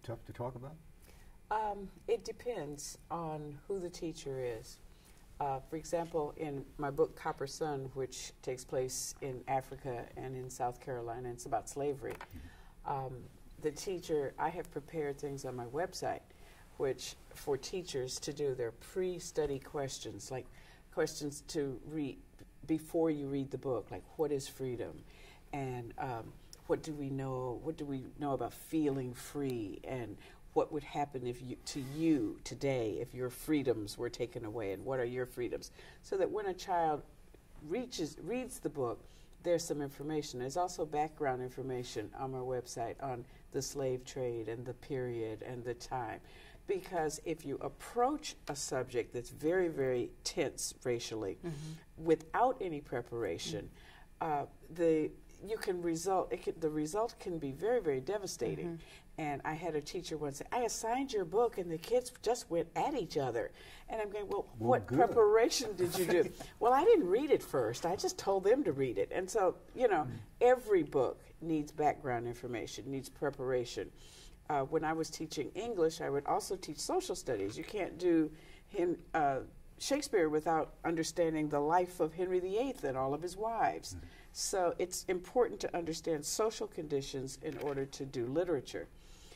tough to talk about? It depends on who the teacher is. For example, in my book Copper Sun, which takes place in Africa and in South Carolina, it's about slavery. The teacher, I have prepared things on my website which for teachers to do their pre-study questions, like questions to read before you read the book, like what is freedom, and what do we know about feeling free, and what would happen to you today if your freedoms were taken away, and what are your freedoms, so that when a child reads the book, there's some information. There's also background information on our website on the slave trade and the period and the time. Because if you approach a subject that's very, very tense racially without any preparation, the result can be very, very devastating. And I had a teacher once say, I assigned your book and the kids just went at each other. And I'm going, well what preparation did you do? Well, I didn't read it first. I just told them to read it. And so, you know, every book needs background information, needs preparation. When I was teaching English, I would also teach social studies. You can't do Shakespeare without understanding the life of Henry VIII and all of his wives. So it's important to understand social conditions in order to do literature.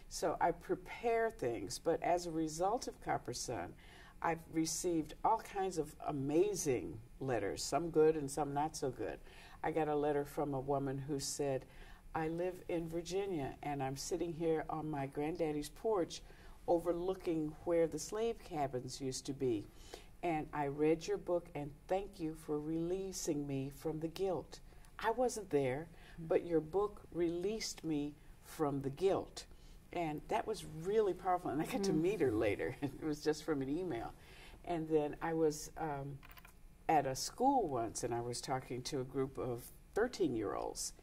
So I prepare things, but as a result of Copper Sun, I've received all kinds of amazing letters, some good and some not so good. I got a letter from a woman who said, I live in Virginia and I'm sitting here on my granddaddy's porch overlooking where the slave cabins used to be. And I read your book and thank you for releasing me from the guilt. I wasn't there, but your book released me from the guilt. And that was really powerful. And I got to meet her later. It was just from an email. And then I was at a school once and I was talking to a group of 13-year-olds.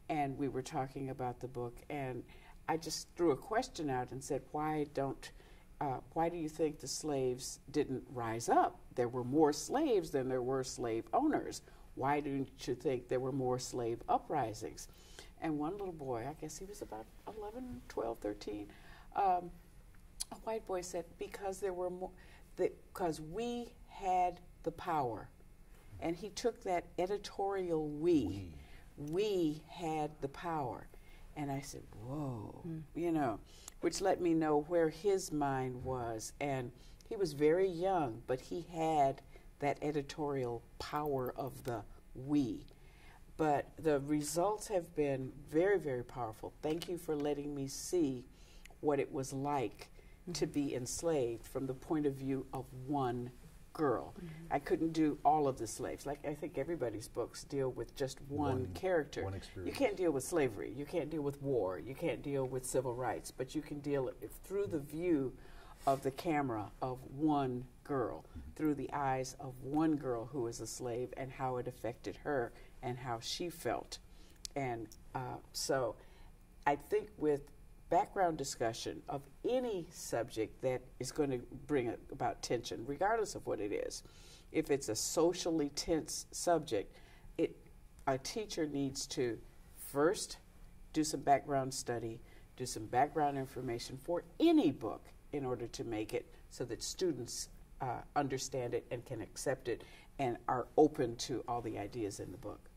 And we were talking about the book, and I just threw a question out and said, why do you think the slaves didn't rise up? There were more slaves than there were slave owners. Why don't you think there were more slave uprisings? And one little boy, I guess he was about 11, 12, 13, a white boy said, because there were more, because we had the power. And he took that editorial we had the power. And I said, whoa, you know, which let me know where his mind was. And he was very young, but he had that editorial power of the we. But the results have been very, very powerful. Thank you for letting me see what it was like to be enslaved from the point of view of one girl. I couldn't do all of the slaves. Like, I think everybody's books deal with just one character. One experience. You can't deal with slavery. You can't deal with war. You can't deal with civil rights. But you can deal through the view of the camera of one girl, through the eyes of one girl who was a slave and how it affected her and how she felt. And so I think with background discussion of any subject that is going to bring about tension, regardless of what it is. If it's a socially tense subject, a teacher needs to first do some background study, do some background information for any book in order to make it so that students understand it and can accept it and are open to all the ideas in the book.